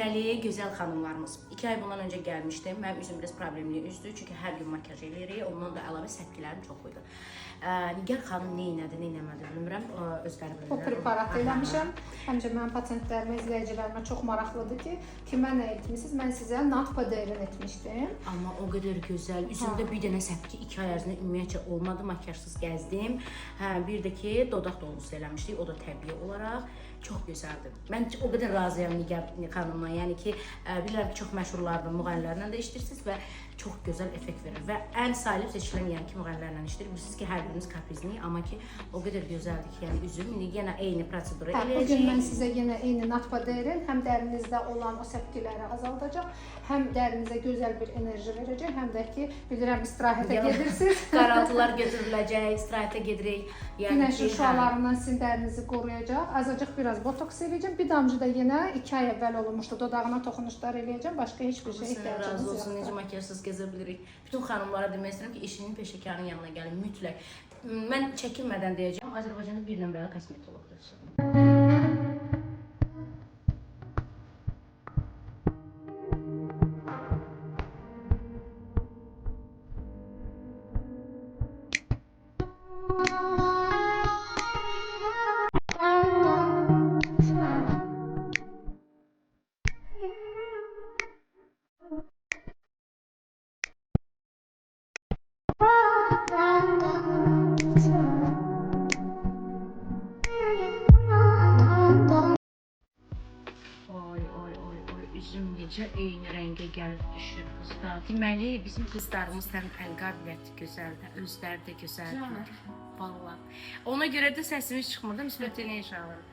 Bəli, gözəl xanımlarımız. 2 ay bundan öncə gəlmişdim. Mənim üzüm biraz problemli üzdür. Çünki hər gün makiyaj eləyirik. Ondan da əlavə səpkilərim çox idi. Nigar xanım nə elədi, nə eləmədi bilmirəm. Özləri bilirlər. O preparat eləmişəm. Həmçə mənim pasientlərimə, izləyicilərimə çox maraqlıdır ki, kimə nə etmisiniz? Mən sizə nat PDR-in etmişdim. Amma o qədər gözəl. Üzümdə bir dənə səpki 2 ay ərzində ümumiyyətcə olmadı. Makiyajsız gəzdim. Bir də ki, dodaq dolusu eləmişdik. O da təbii olaraq. Çox gözəldir. Mən o qədər razıyam Nigar xanımla. Yəni ki, bilirəm ki, çox məşhurlardır, müğənnilərlə də işləyirsiniz və çox gözəl effekt verir. Və ən salib seçilən yəni ki, müğənnilərlə işləyirik. Bilirsiniz ki, hər birimiz kaprizliyik, amma ki, o qədər gözəldir ki, yəni üzüm indi yenə eyni proseduru eləyəcəyik. Bugün mən sizə yenə eyni nat PDR-in həm dərinizdə olan o səpkiləri azaldacaq, həm dərinizə gözəl bir enerji verəcək, həm də ki, bilirəm istirahətə gedirsiniz. Qaraltılar götürüləcək, istirahətə gedirik. Günəşin şüalarından sizin dərinizi qoruyacaq. Azacıq biraz botoks eləyəcəm. Bir damcı da yenə 2 ay əvvəl olmuşdu. Dodağına toxunuşlar eləyəcəm. Başqa heç bir şey ehtiyacınız yoxdur. Necə makiyajsız gəzə bilirik. Bütün xanımlara demək istəyirəm ki, işinin peşəkarının yanına gəlin mütləq. Mən çəkinmədən deyəcəm, Azərbaycanda bir nömrəli kosmetoloqdur. Üzüm necə eyni rəngə gəlib düşür qızlar. Deməli, bizim qızlarımız həm əl qabiliyyəti gözəldir, özləri də gözəldir. Vallahi. Ona görə də səsimiz çıxmır da, müsbət eləyin inşallah.